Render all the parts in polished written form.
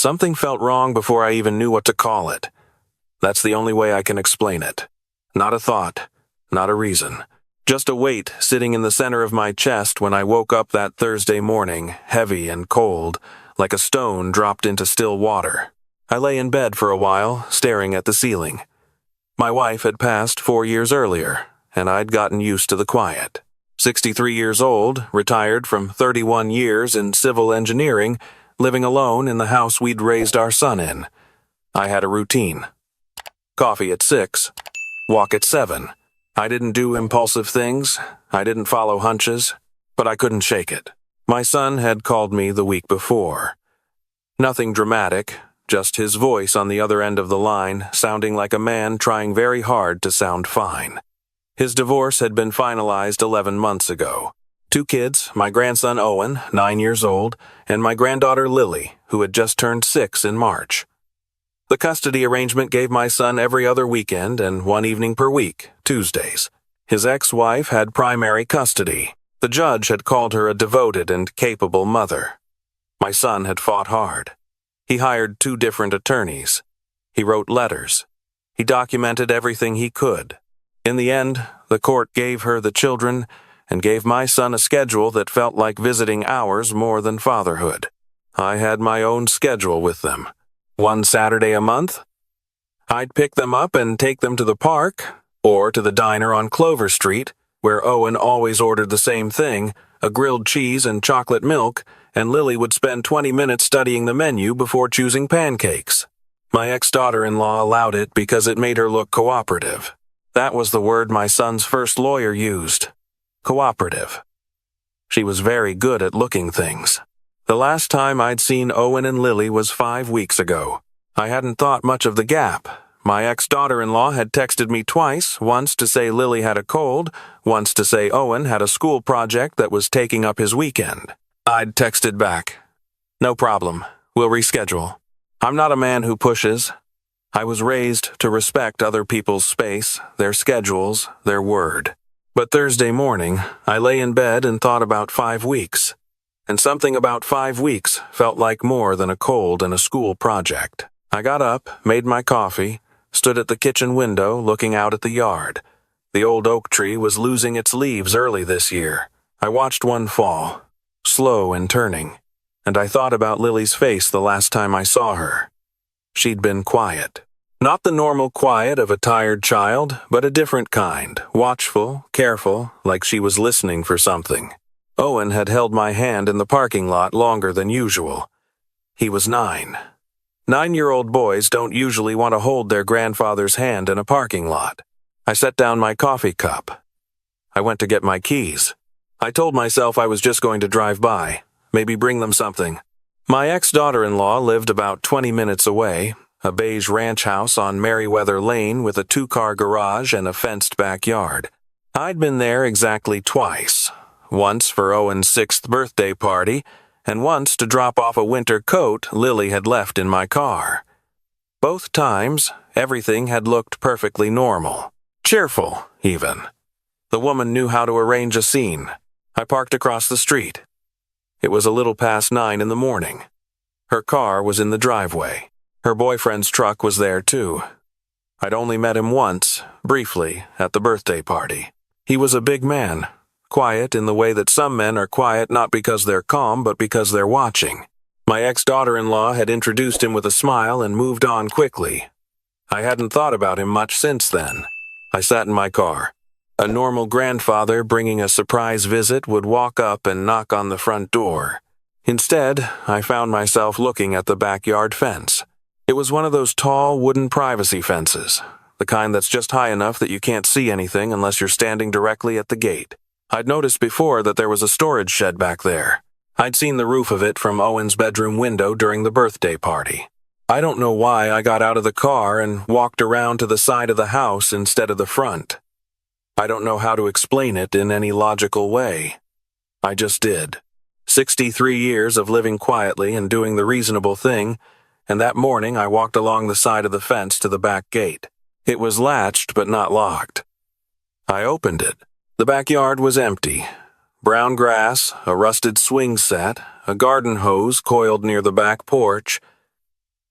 Something felt wrong before I even knew what to call it. That's the only way I can explain it. Not a thought, not a reason. Just a weight sitting in the center of my chest when I woke up that Thursday morning, heavy and cold, like a stone dropped into still water. I lay in bed for a while, staring at the ceiling. My wife had passed 4 years earlier, and I'd gotten used to the quiet. 63 years old, retired from 31 years in civil engineering, living alone in the house we'd raised our son in. I had a routine. Coffee at 6, walk at 7. I didn't do impulsive things, I didn't follow hunches, but I couldn't shake it. My son had called me the week before. Nothing dramatic, just his voice on the other end of the line, sounding like a man trying very hard to sound fine. His divorce had been finalized 11 months ago. 2 kids, my grandson Owen, 9 years old, and my granddaughter Lily, who had just turned 6 in March. The custody arrangement gave my son every other weekend and 1 evening per week, Tuesdays. His ex-wife had primary custody. The judge had called her a devoted and capable mother. My son had fought hard. He hired 2 different attorneys. He wrote letters. He documented everything he could. In the end, the court gave her the children and gave my son a schedule that felt like visiting hours more than fatherhood. I had my own schedule with them. 1 Saturday a month, I'd pick them up and take them to the park, or to the diner on Clover Street, where Owen always ordered the same thing, a grilled cheese and chocolate milk, and Lily would spend 20 minutes studying the menu before choosing pancakes. My ex-daughter-in-law allowed it because it made her look cooperative. That was the word my son's first lawyer used. Cooperative. She was very good at looking things. The last time I'd seen Owen and Lily was 5 weeks ago. I hadn't thought much of the gap. My ex-daughter-in-law had texted me twice, once to say Lily had a cold, once to say Owen had a school project that was taking up his weekend. I'd texted back, "No problem, we'll reschedule." I'm not a man who pushes. I was raised to respect other people's space, their schedules, their word. But Thursday morning, I lay in bed and thought about 5 weeks. And something about 5 weeks felt like more than a cold and a school project. I got up, made my coffee, stood at the kitchen window looking out at the yard. The old oak tree was losing its leaves early this year. I watched one fall, slow in turning, and I thought about Lily's face the last time I saw her. She'd been quiet. Not the normal quiet of a tired child, but a different kind, watchful, careful, like she was listening for something. Owen had held my hand in the parking lot longer than usual. He was 9. 9-year-old boys don't usually want to hold their grandfather's hand in a parking lot. I set down my coffee cup. I went to get my keys. I told myself I was just going to drive by, maybe bring them something. My ex-daughter-in-law lived about 20 minutes away, a beige ranch house on Merriweather Lane with a 2-car garage and a fenced backyard. I'd been there exactly twice, once for Owen's 6th birthday party, and once to drop off a winter coat Lily had left in my car. Both times, everything had looked perfectly normal. Cheerful, even. The woman knew how to arrange a scene. I parked across the street. It was a little past 9 in the morning. Her car was in the driveway. Her boyfriend's truck was there too. I'd only met him once, briefly, at the birthday party. He was a big man, quiet in the way that some men are quiet not because they're calm but because they're watching. My ex-daughter-in-law had introduced him with a smile and moved on quickly. I hadn't thought about him much since then. I sat in my car. A normal grandfather bringing a surprise visit would walk up and knock on the front door. Instead, I found myself looking at the backyard fence. It was one of those tall wooden privacy fences, the kind that's just high enough that you can't see anything unless you're standing directly at the gate. I'd noticed before that there was a storage shed back there. I'd seen the roof of it from Owen's bedroom window during the birthday party. I don't know why I got out of the car and walked around to the side of the house instead of the front. I don't know how to explain it in any logical way. I just did. 63 years of living quietly and doing the reasonable thing, and that morning I walked along the side of the fence to the back gate. It was latched but not locked. I opened it. The backyard was empty. Brown grass, a rusted swing set, a garden hose coiled near the back porch.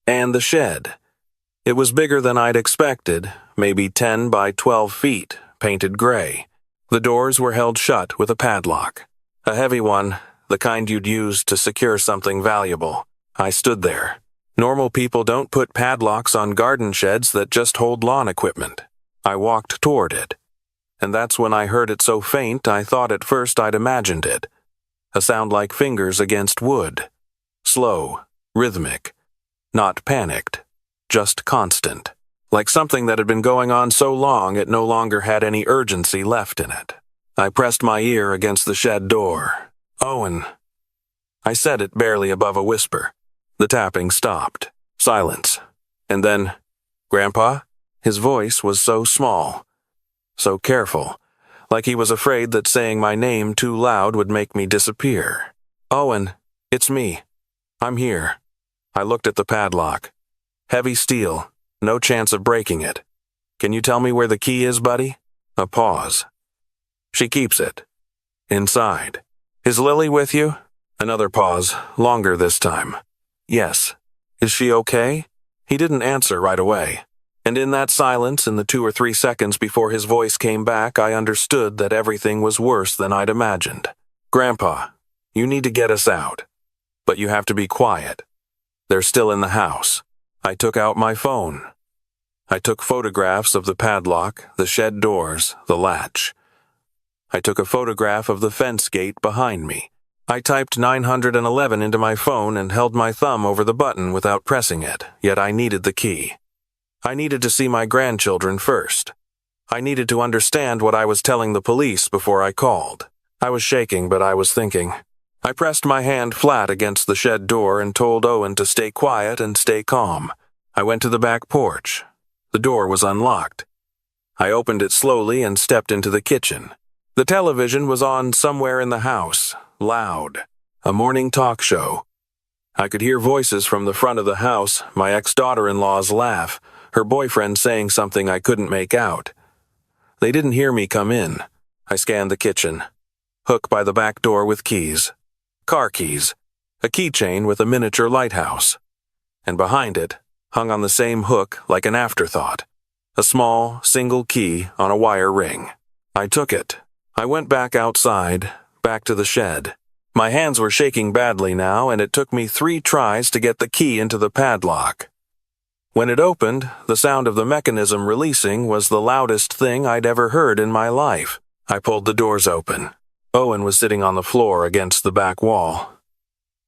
And the shed. It was bigger than I'd expected, maybe 10 by 12 feet, painted gray. The doors were held shut with a padlock. A heavy one, the kind you'd use to secure something valuable. I stood there. Normal people don't put padlocks on garden sheds that just hold lawn equipment. I walked toward it. And that's when I heard it so faint I thought at first I'd imagined it. A sound like fingers against wood. Slow, rhythmic, not panicked, just constant. Like something that had been going on so long it no longer had any urgency left in it. I pressed my ear against the shed door. "Owen." I said it barely above a whisper. The tapping stopped. Silence. And then, "Grandpa?" His voice was so small, so careful, like he was afraid that saying my name too loud would make me disappear. "Owen, it's me. I'm here." I looked at the padlock. Heavy steel, no chance of breaking it. "Can you tell me where the key is, buddy?" A pause. "She keeps it. Inside." "Is Lily with you?" Another pause, longer this time. "Yes." "Is she okay?" He didn't answer right away. And in that silence, in the 2 or 3 seconds before his voice came back, I understood that everything was worse than I'd imagined. "Grandpa, you need to get us out. But you have to be quiet. They're still in the house." I took out my phone. I took photographs of the padlock, the shed doors, the latch. I took a photograph of the fence gate behind me. I typed 911 into my phone and held my thumb over the button without pressing it, yet I needed the key. I needed to see my grandchildren first. I needed to understand what I was telling the police before I called. I was shaking, but I was thinking. I pressed my hand flat against the shed door and told Owen to stay quiet and stay calm. I went to the back porch. The door was unlocked. I opened it slowly and stepped into the kitchen. The television was on somewhere in the house, loud. A morning talk show. I could hear voices from the front of the house, my ex-daughter-in-law's laugh, her boyfriend saying something I couldn't make out. They didn't hear me come in. I scanned the kitchen. Hook by the back door with keys. Car keys. A keychain with a miniature lighthouse. And behind it, hung on the same hook like an afterthought, a small, single key on a wire ring. I took it. I went back outside, back to the shed. My hands were shaking badly now, and it took me 3 tries to get the key into the padlock. When it opened, the sound of the mechanism releasing was the loudest thing I'd ever heard in my life. I pulled the doors open. Owen was sitting on the floor against the back wall.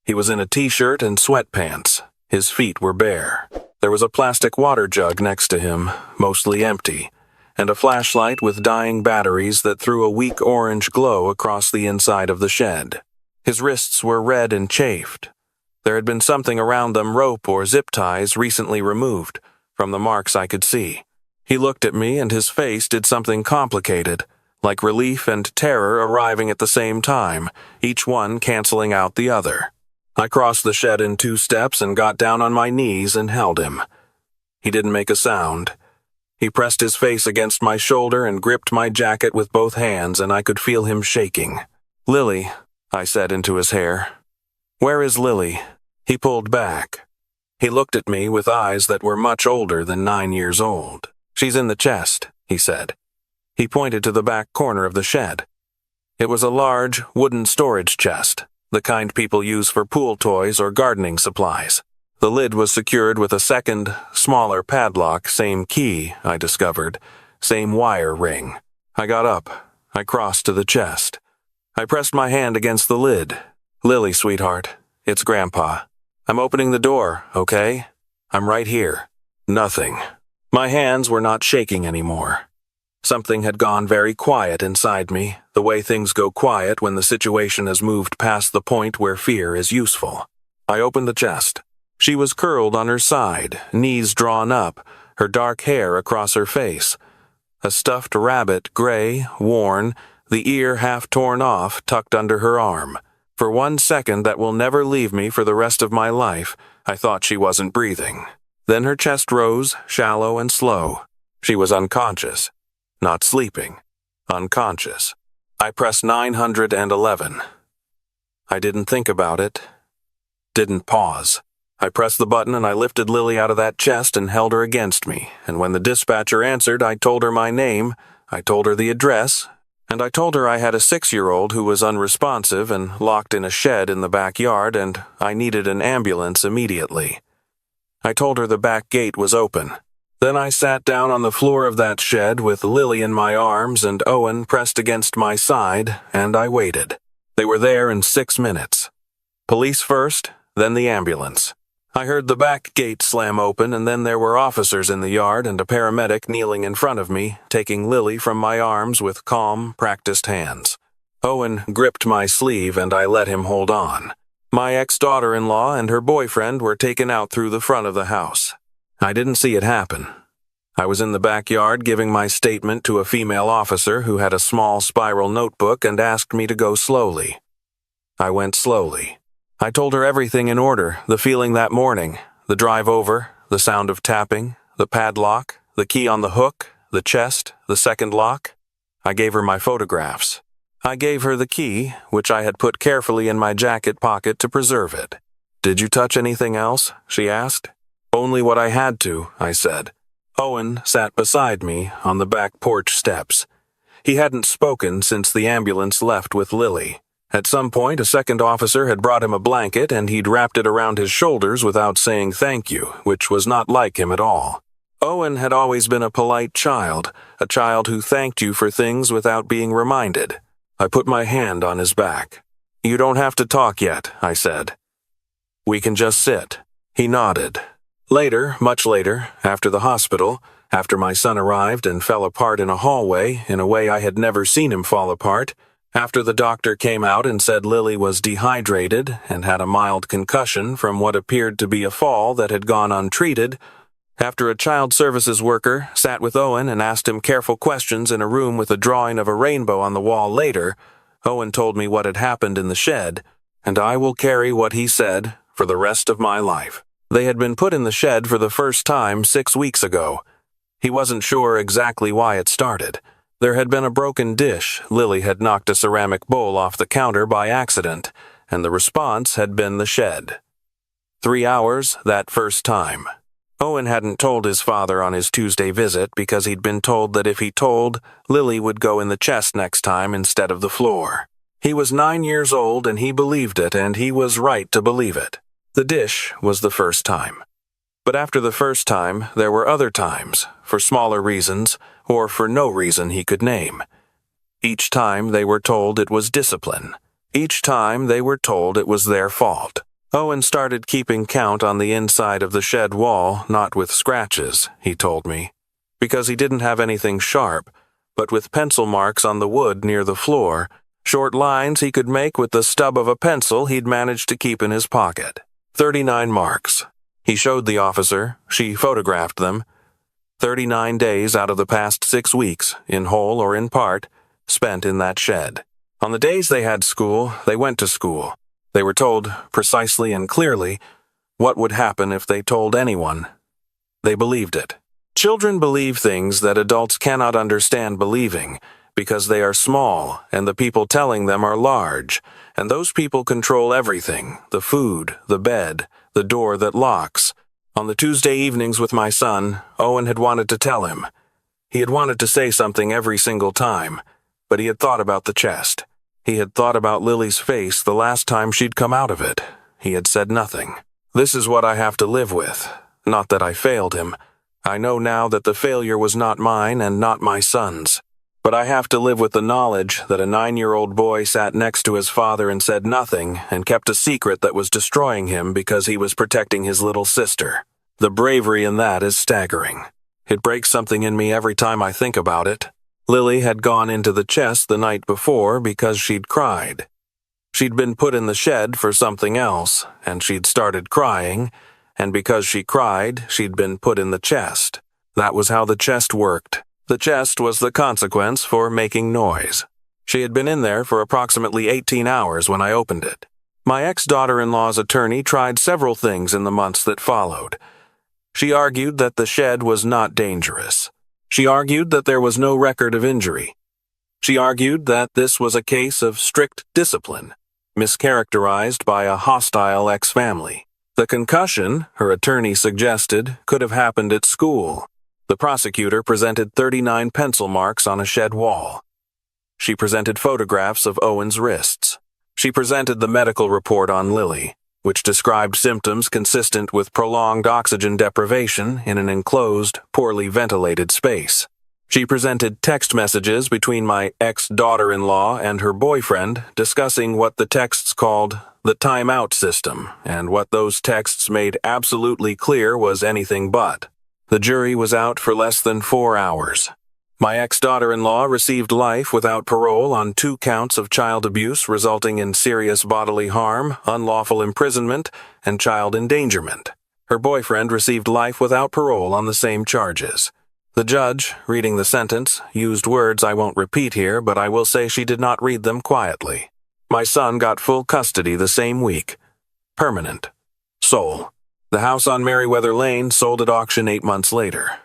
He was in a t-shirt and sweatpants. His feet were bare. There was a plastic water jug next to him, mostly empty, and a flashlight with dying batteries that threw a weak orange glow across the inside of the shed. His wrists were red and chafed. There had been something around them, rope or zip ties, recently removed, from the marks I could see. He looked at me and his face did something complicated, like relief and terror arriving at the same time, each one canceling out the other. I crossed the shed in 2 steps and got down on my knees and held him. He didn't make a sound. He pressed his face against my shoulder and gripped my jacket with both hands, and I could feel him shaking. "Lily," I said into his hair. "Where is Lily?" He pulled back. He looked at me with eyes that were much older than 9 years old. "She's in the chest," he said. He pointed to the back corner of the shed. It was a large, wooden storage chest, the kind people use for pool toys or gardening supplies. The lid was secured with a second, smaller padlock, same key, I discovered, same wire ring. I got up. I crossed to the chest. I pressed my hand against the lid. "Lily, sweetheart, it's Grandpa. I'm opening the door, okay? I'm right here." Nothing. My hands were not shaking anymore. Something had gone very quiet inside me, the way things go quiet when the situation has moved past the point where fear is useful. I opened the chest. She was curled on her side, knees drawn up, her dark hair across her face. A stuffed rabbit, gray, worn, the ear half torn off, tucked under her arm. For 1 second that will never leave me for the rest of my life, I thought she wasn't breathing. Then her chest rose, shallow and slow. She was unconscious. Not sleeping. Unconscious. I pressed 911. I didn't think about it. Didn't pause. I pressed the button and I lifted Lily out of that chest and held her against me, and when the dispatcher answered, I told her my name, I told her the address, and I told her I had a 6-year-old who was unresponsive and locked in a shed in the backyard and I needed an ambulance immediately. I told her the back gate was open. Then I sat down on the floor of that shed with Lily in my arms and Owen pressed against my side, and I waited. They were there in 6 minutes. Police first, then the ambulance. I heard the back gate slam open, and then there were officers in the yard and a paramedic kneeling in front of me, taking Lily from my arms with calm, practiced hands. Owen gripped my sleeve and I let him hold on. My ex-daughter-in-law and her boyfriend were taken out through the front of the house. I didn't see it happen. I was in the backyard giving my statement to a female officer who had a small spiral notebook and asked me to go slowly. I went slowly. I told her everything in order, the feeling that morning, the drive over, the sound of tapping, the padlock, the key on the hook, the chest, the second lock. I gave her my photographs. I gave her the key, which I had put carefully in my jacket pocket to preserve it. "Did you touch anything else?" she asked. "Only what I had to," I said. Owen sat beside me on the back porch steps. He hadn't spoken since the ambulance left with Lily. At some point, a second officer had brought him a blanket and he'd wrapped it around his shoulders without saying thank you, which was not like him at all. Owen had always been a polite child, a child who thanked you for things without being reminded. I put my hand on his back. "You don't have to talk yet," I said. "We can just sit." He nodded. Later, much later, after the hospital, after my son arrived and fell apart in a hallway in a way I had never seen him fall apart, after the doctor came out and said Lily was dehydrated and had a mild concussion from what appeared to be a fall that had gone untreated, after a child services worker sat with Owen and asked him careful questions in a room with a drawing of a rainbow on the wall later, Owen told me what had happened in the shed, and I will carry what he said for the rest of my life. They had been put in the shed for the first time 6 weeks ago. He wasn't sure exactly why it started. There had been a broken dish. Lily had knocked a ceramic bowl off the counter by accident, and the response had been the shed. 3 hours that first time. Owen hadn't told his father on his Tuesday visit because he'd been told that if he told, Lily would go in the chest next time instead of the floor. He was 9 years old and he believed it, and he was right to believe it. The dish was the first time. But after the first time, there were other times, for smaller reasons, or for no reason he could name. Each time they were told it was discipline. Each time they were told it was their fault. Owen started keeping count on the inside of the shed wall, not with scratches, he told me, because he didn't have anything sharp, but with pencil marks on the wood near the floor, short lines he could make with the stub of a pencil he'd managed to keep in his pocket. 39 marks. He showed the officer. She photographed them. 39 days out of the past 6 weeks, in whole or in part, spent in that shed. On the days they had school, they went to school. They were told, precisely and clearly, what would happen if they told anyone. They believed it. Children believe things that adults cannot understand believing, because they are small and the people telling them are large, and those people control everything, the food, the bed, the door that locks. On the Tuesday evenings with my son, Owen had wanted to tell him. He had wanted to say something every single time, but he had thought about the chest. He had thought about Lily's face the last time she'd come out of it. He had said nothing. This is what I have to live with. Not that I failed him. I know now that the failure was not mine and not my son's. But I have to live with the knowledge that a 9-year-old boy sat next to his father and said nothing and kept a secret that was destroying him because he was protecting his little sister. The bravery in that is staggering. It breaks something in me every time I think about it. Lily had gone into the chest the night before because she'd cried. She'd been put in the shed for something else, and she'd started crying, and because she cried, she'd been put in the chest. That was how the chest worked. The chest was the consequence for making noise. She had been in there for approximately 18 hours when I opened it. My ex-daughter-in-law's attorney tried several things in the months that followed. She argued that the shed was not dangerous. She argued that there was no record of injury. She argued that this was a case of strict discipline, mischaracterized by a hostile ex-family. The concussion, her attorney suggested, could have happened at school. The prosecutor presented 39 pencil marks on a shed wall. She presented photographs of Owen's wrists. She presented the medical report on Lily, which described symptoms consistent with prolonged oxygen deprivation in an enclosed, poorly ventilated space. She presented text messages between my ex-daughter-in-law and her boyfriend discussing what the texts called the timeout system, and what those texts made absolutely clear was anything but. The jury was out for less than 4 hours. My ex-daughter-in-law received life without parole on 2 counts of child abuse resulting in serious bodily harm, unlawful imprisonment, and child endangerment. Her boyfriend received life without parole on the same charges. The judge, reading the sentence, used words I won't repeat here, but I will say she did not read them quietly. My son got full custody the same week. Permanent. Sole. The house on Merriweather Lane sold at auction 8 months later.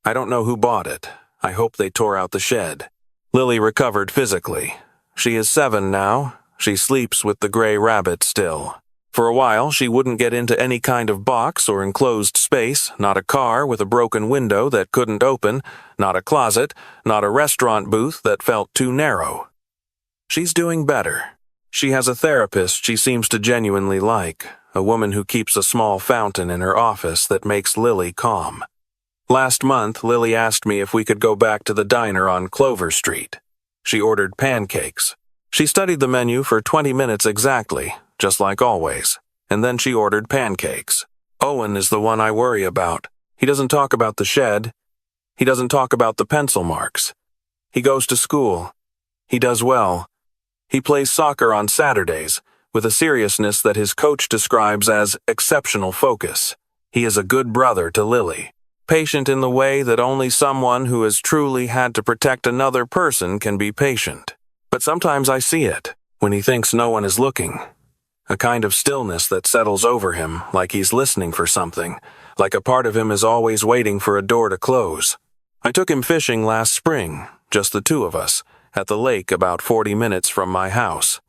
I don't know who bought it. I hope they tore out the shed. Lily recovered physically. She is 7 now. She sleeps with the gray rabbit still. For a while, she wouldn't get into any kind of box or enclosed space, not a car with a broken window that couldn't open, not a closet, not a restaurant booth that felt too narrow. She's doing better. She has a therapist she seems to genuinely like, a woman who keeps a small fountain in her office that makes Lily calm. Last month, Lily asked me if we could go back to the diner on Clover Street. She ordered pancakes. She studied the menu for 20 minutes exactly, just like always, and then she ordered pancakes. Owen is the one I worry about. He doesn't talk about the shed. He doesn't talk about the pencil marks. He goes to school. He does well. He plays soccer on Saturdays, with a seriousness that his coach describes as exceptional focus. He is a good brother to Lily, patient in the way that only someone who has truly had to protect another person can be patient. But sometimes I see it, when he thinks no one is looking. A kind of stillness that settles over him, like he's listening for something, like a part of him is always waiting for a door to close. I took him fishing last spring, just the 2 of us, at the lake about 40 minutes from my house.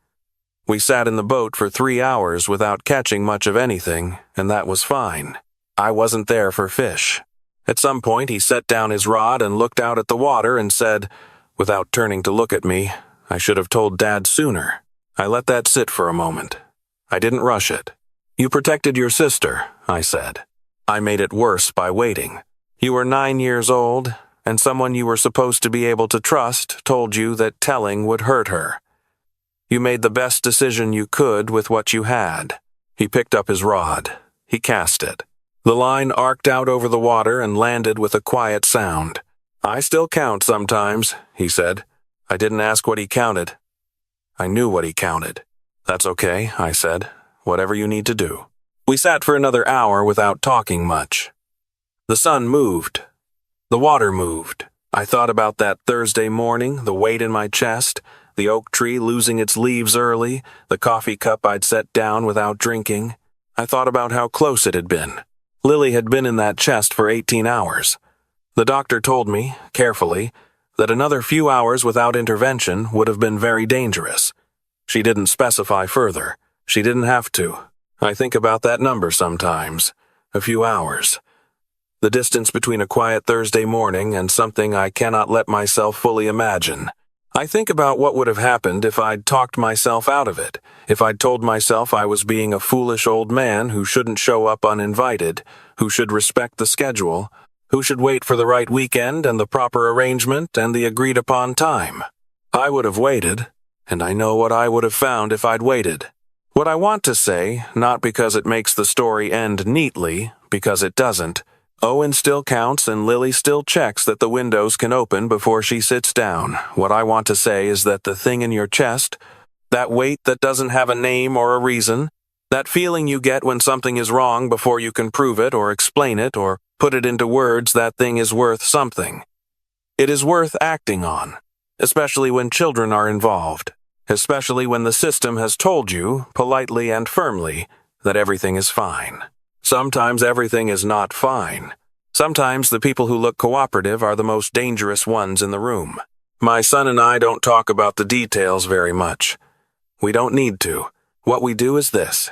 We sat in the boat for 3 hours without catching much of anything, and that was fine. I wasn't there for fish. At some point he set down his rod and looked out at the water and said, without turning to look at me, I should have told Dad sooner. I let that sit for a moment. I didn't rush it. You protected your sister, I said. I made it worse by waiting. You were 9 years old, and someone you were supposed to be able to trust told you that telling would hurt her. You made the best decision you could with what you had. He picked up his rod. He cast it. The line arced out over the water and landed with a quiet sound. I still count sometimes, he said. I didn't ask what he counted. I knew what he counted. That's okay, I said. Whatever you need to do. We sat for another hour without talking much. The sun moved. The water moved. I thought about that Thursday morning, the weight in my chest, the oak tree losing its leaves early, the coffee cup I'd set down without drinking. I thought about how close it had been. Lily had been in that chest for 18 hours. The doctor told me, carefully, that another few hours without intervention would have been very dangerous. She didn't specify further. She didn't have to. I think about that number sometimes. A few hours. The distance between a quiet Thursday morning and something I cannot let myself fully imagine. I think about what would have happened if I'd talked myself out of it, if I'd told myself I was being a foolish old man who shouldn't show up uninvited, who should respect the schedule, who should wait for the right weekend and the proper arrangement and the agreed-upon time. I would have waited, and I know what I would have found if I'd waited. What I want to say, not because it makes the story end neatly, because it doesn't, Owen still counts and Lily still checks that the windows can open before she sits down. What I want to say is that the thing in your chest, that weight that doesn't have a name or a reason, that feeling you get when something is wrong before you can prove it or explain it or put it into words, that thing is worth something. It is worth acting on, especially when children are involved, especially when the system has told you, politely and firmly, that everything is fine. Sometimes everything is not fine. Sometimes the people who look cooperative are the most dangerous ones in the room. My son and I don't talk about the details very much. We don't need to. What we do is this.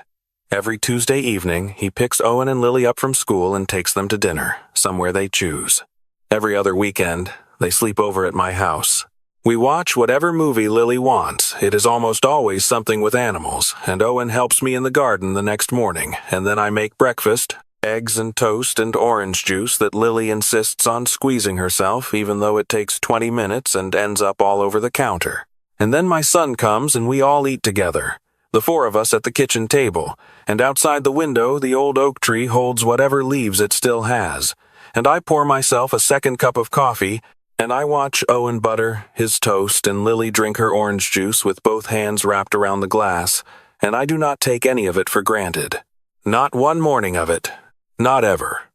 Every Tuesday evening, he picks Owen and Lily up from school and takes them to dinner, somewhere they choose. Every other weekend, they sleep over at my house. We watch whatever movie Lily wants. It is almost always something with animals, and Owen helps me in the garden the next morning, and then I make breakfast, eggs and toast and orange juice that Lily insists on squeezing herself even though it takes 20 minutes and ends up all over the counter. And then my son comes and we all eat together, the four of us at the kitchen table, and outside the window the old oak tree holds whatever leaves it still has, and I pour myself a second cup of coffee, and I watch Owen butter his toast and Lily drink her orange juice with both hands wrapped around the glass, and I do not take any of it for granted. Not one morning of it. Not ever.